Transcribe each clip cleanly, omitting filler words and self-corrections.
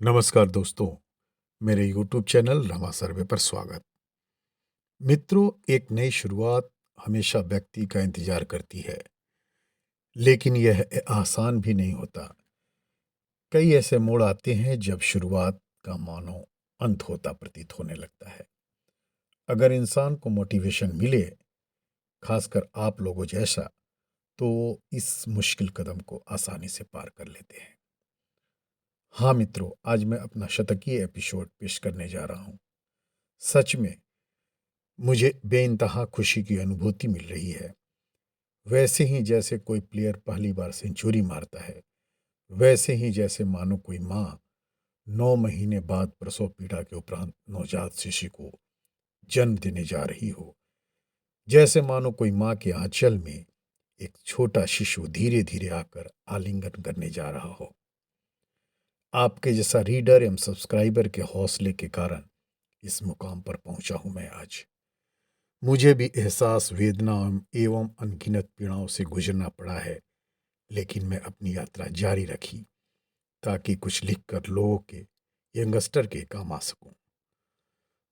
नमस्कार दोस्तों, मेरे यूट्यूब चैनल रमा सर्वे पर स्वागत। मित्रों, एक नई शुरुआत हमेशा व्यक्ति का इंतजार करती है, लेकिन यह आसान भी नहीं होता। कई ऐसे मोड़ आते हैं जब शुरुआत का मानो अंत होता प्रतीत होने लगता है। अगर इंसान को मोटिवेशन मिले, खासकर आप लोगों जैसा, तो इस मुश्किल कदम को आसानी से पार कर लेते हैं। हाँ मित्रों, आज मैं अपना शतकीय एपिसोड पेश करने जा रहा हूँ। सच में मुझे बेइंतहा खुशी की अनुभूति मिल रही है। वैसे ही जैसे कोई प्लेयर पहली बार सेंचुरी मारता है, वैसे ही जैसे मानो कोई माँ 9 महीने बाद प्रसव पीड़ा के उपरांत नवजात शिशु को जन्म देने जा रही हो। जैसे मानो कोई माँ के आंचल में एक छोटा शिशु धीरे धीरे आकर आलिंगन करने जा रहा हो। आपके जैसा रीडर एवं सब्सक्राइबर के हौसले के कारण इस मुकाम पर पहुंचा हूं मैं आज। मुझे भी एहसास, वेदना एवं अनगिनत पीड़ाओं से गुजरना पड़ा है, लेकिन मैं अपनी यात्रा जारी रखी ताकि कुछ लिखकर लोगों के, यंगस्टर के काम आ सकूं।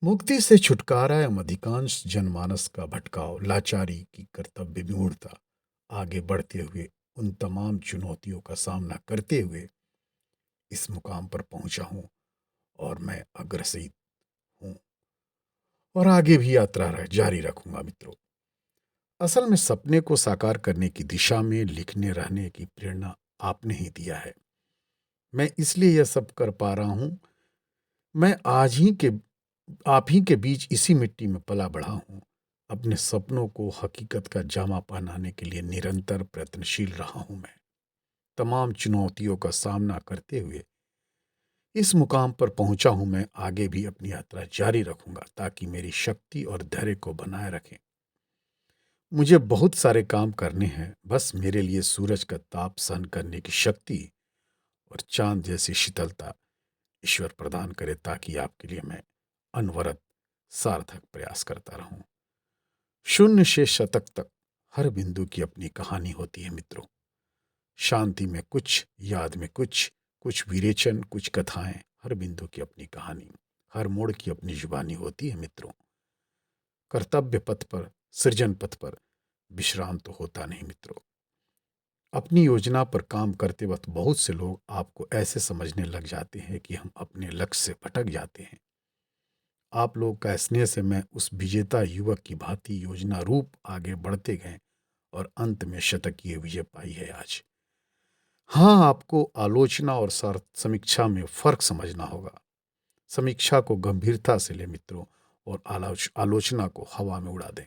मुक्ति से छुटकारा एवं अधिकांश जनमानस का भटकाव, लाचारी की कर्तव्य विमूढ़ता, आगे बढ़ते हुए उन तमाम चुनौतियों का सामना करते हुए इस मुकाम पर पहुंचा हूं और मैं अग्रसर हूं और आगे भी यात्रा जारी रखूंगा मित्रों। असल में सपने को साकार करने की दिशा में लिखने रहने की प्रेरणा आपने ही दिया है। मैं इसलिए यह सब कर पा रहा हूं। मैं आज ही के आप ही के बीच इसी मिट्टी में पला बढ़ा हूं। अपने सपनों को हकीकत का जामा पहनाने के लिए निरंतर प्रयत्नशील रहा हूं मैं। तमाम चुनौतियों का सामना करते हुए इस मुकाम पर पहुंचा हूं मैं। आगे भी अपनी यात्रा जारी रखूंगा ताकि मेरी शक्ति और धैर्य को बनाए रखें। मुझे बहुत सारे काम करने हैं, बस मेरे लिए सूरज का ताप सहन करने की शक्ति और चांद जैसी शीतलता ईश्वर प्रदान करे ताकि आपके लिए मैं अनवरत सार्थक प्रयास करता रहूं। शून्य से शतक तक हर बिंदु की अपनी कहानी होती है मित्रों। शांति में कुछ, याद में कुछ, कुछ विरेचन, कुछ कथाएं। हर बिंदु की अपनी कहानी, हर मोड़ की अपनी जुबानी होती है मित्रों। कर्तव्य पथ पर, सृजन पथ पर विश्राम तो होता नहीं मित्रों। अपनी योजना पर काम करते वक्त बहुत से लोग आपको ऐसे समझने लग जाते हैं कि हम अपने लक्ष्य से भटक जाते हैं। आप लोग का स्नेह से मैं उस विजेता युवक की भांति योजना रूप आगे बढ़ते गए और अंत में शतकीय विजय पाई है आज। हाँ, आपको आलोचना और समीक्षा में फर्क समझना होगा। समीक्षा को गंभीरता से ले मित्रों, और आलोचना को हवा में उड़ा दें।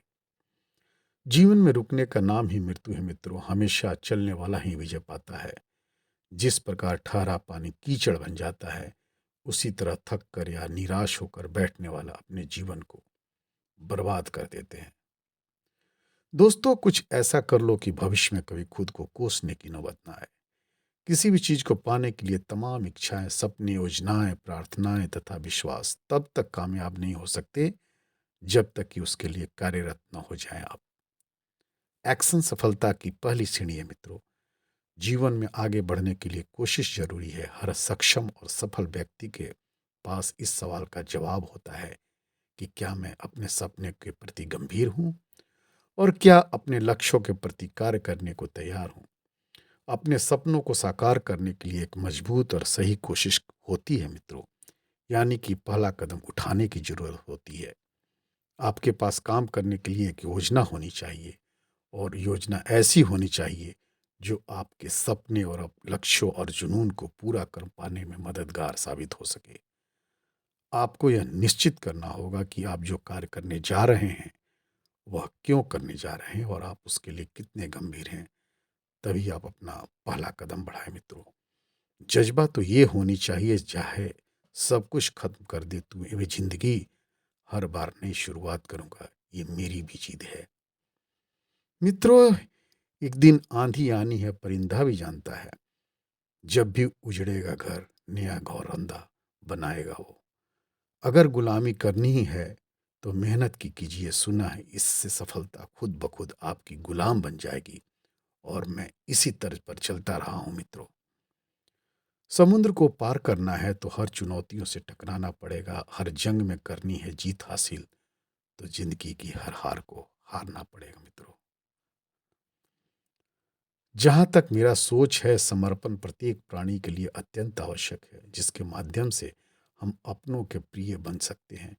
जीवन में रुकने का नाम ही मृत्यु है मित्रों। हमेशा चलने वाला ही विजय पाता है। जिस प्रकार ठहरा पानी कीचड़ बन जाता है, उसी तरह थक कर या निराश होकर बैठने वाला अपने जीवन को बर्बाद कर देते हैं। दोस्तों, कुछ ऐसा कर लो कि भविष्य में कभी खुद को कोसने की नौबत ना आए। किसी भी चीज को पाने के लिए तमाम इच्छाएं, सपने, योजनाएं, प्रार्थनाएं तथा विश्वास तब तक कामयाब नहीं हो सकते जब तक कि उसके लिए कार्यरत न हो जाएं आप। एक्शन सफलता की पहली सीढ़ी है मित्रों। जीवन में आगे बढ़ने के लिए कोशिश जरूरी है। हर सक्षम और सफल व्यक्ति के पास इस सवाल का जवाब होता है कि क्या मैं अपने सपने के प्रति गंभीर हूं और क्या अपने लक्ष्यों के प्रति कार्य करने को तैयार हूं। अपने सपनों को साकार करने के लिए एक मजबूत और सही कोशिश होती है मित्रों, यानी कि पहला कदम उठाने की जरूरत होती है। आपके पास काम करने के लिए एक योजना होनी चाहिए, और योजना ऐसी होनी चाहिए जो आपके सपने और लक्ष्यों और जुनून को पूरा कर पाने में मददगार साबित हो सके। आपको यह निश्चित करना होगा कि आप जो कार्य करने जा रहे हैं वह क्यों करने जा रहे हैं और आप उसके लिए कितने गंभीर हैं। तभी आप अपना पहला कदम बढ़ाएं मित्रों। जज्बा तो ये होनी चाहिए, चाहे सब कुछ खत्म कर दे तू, ये जिंदगी हर बार नई शुरुआत करूंगा, ये मेरी भी जिद है। मित्रों, एक दिन आंधी आनी है, परिंदा भी जानता है। जब भी उजड़ेगा घर, नया घरौंदा बनाएगा वो। अगर गुलामी करनी ही है तो मेहनत की कीजिए, सुना है इससे सफलता खुद ब खुद आपकी गुलाम बन जाएगी। और मैं इसी तर्ज पर चलता रहा हूं मित्रों। समुद्र को पार करना है तो हर चुनौतियों से टकराना पड़ेगा, हर जंग में करनी है जीत हासिल, तो जिंदगी की हर हार को हारना पड़ेगा मित्रों। जहां तक मेरा सोच है, समर्पण प्रत्येक प्राणी के लिए अत्यंत आवश्यक है, जिसके माध्यम से हम अपनों के प्रिय बन सकते हैं।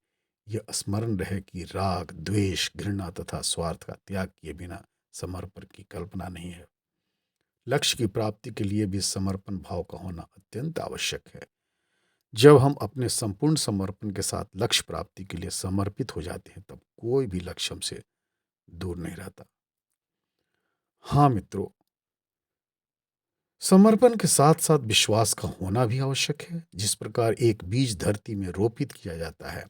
यह स्मरण रहे कि राग, द्वेष, घृणा तथा स्वार्थ का त्याग किए बिना समर्पण की कल्पना नहीं है। लक्ष्य की प्राप्ति के लिए भी समर्पण भाव का होना अत्यंत आवश्यक है। जब हम अपने संपूर्ण समर्पण के साथ लक्ष्य प्राप्ति के लिए समर्पित हो जाते हैं, तब कोई भी लक्ष्य हमसे दूर नहीं रहता। हाँ मित्रों, समर्पण के साथ साथ विश्वास का होना भी आवश्यक है। जिस प्रकार एक बीज धरती में रोपित किया जाता है,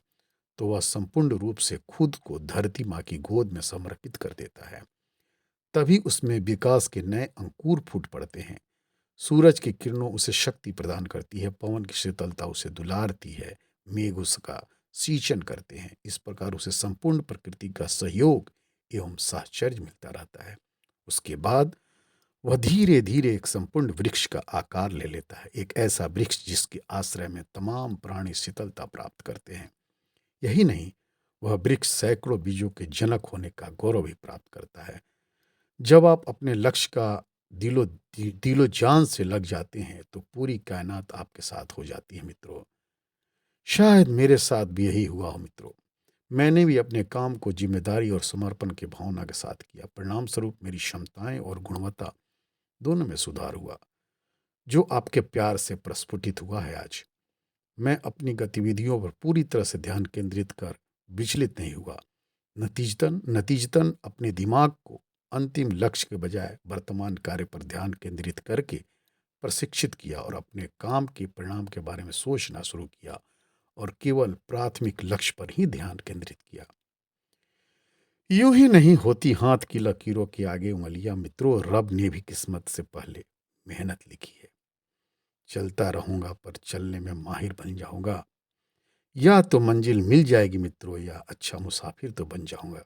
तो वह संपूर्ण रूप से खुद को धरती माँ की गोद में समर्पित कर देता है। तभी उसमें विकास के नए अंकुर फूट पड़ते हैं। सूरज की किरणों उसे शक्ति प्रदान करती है, पवन की शीतलता उसे दुलारती है, मेघ उसका सींचन करते हैं। इस प्रकार उसे संपूर्ण प्रकृति का सहयोग एवं साहचर्य मिलता रहता है। उसके बाद वह धीरे धीरे एक संपूर्ण वृक्ष का आकार ले लेता है, एक ऐसा वृक्ष जिसके आश्रय में तमाम प्राणी शीतलता प्राप्त करते हैं। यही नहीं, वह वृक्ष सैकड़ों बीजों के जनक होने का गौरव भी प्राप्त करता है। जब आप अपने लक्ष्य का दिलो जान से लग जाते हैं, तो पूरी कायनात आपके साथ हो जाती है मित्रों। शायद मेरे साथ भी यही हुआ हो मित्रों। मैंने भी अपने काम को जिम्मेदारी और समर्पण की भावना के साथ किया। परिणाम स्वरूप मेरी क्षमताएं और गुणवत्ता दोनों में सुधार हुआ, जो आपके प्यार से प्रस्फुटित हुआ है आज। मैं अपनी गतिविधियों पर पूरी तरह से ध्यान केंद्रित कर विचलित नहीं हुआ। नतीजतन अपने दिमाग को अंतिम लक्ष्य के बजाय वर्तमान कार्य पर ध्यान केंद्रित करके प्रशिक्षित किया और अपने काम के परिणाम के बारे में सोचना शुरू किया और केवल प्राथमिक लक्ष्य पर ही ध्यान केंद्रित किया। यूं ही नहीं होती हाथ की लकीरों के आगे उंगलियां मित्रों। रब ने भी किस्मत से पहले मेहनत लिखी है। चलता रहूंगा पर चलने में माहिर बन जाऊंगा। या तो मंजिल मिल जाएगी मित्रों, या अच्छा मुसाफिर तो बन जाऊंगा।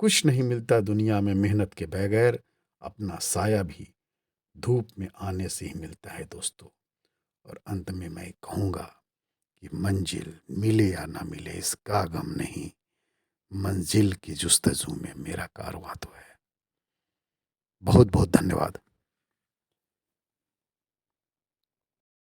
कुछ नहीं मिलता दुनिया में मेहनत के बगैर। अपना साया भी धूप में आने से ही मिलता है दोस्तों। और अंत में मैं कहूँगा कि मंजिल मिले या ना मिले इसका गम नहीं, मंजिल की जुस्तजू में मेरा कारवां तो है। बहुत बहुत धन्यवाद।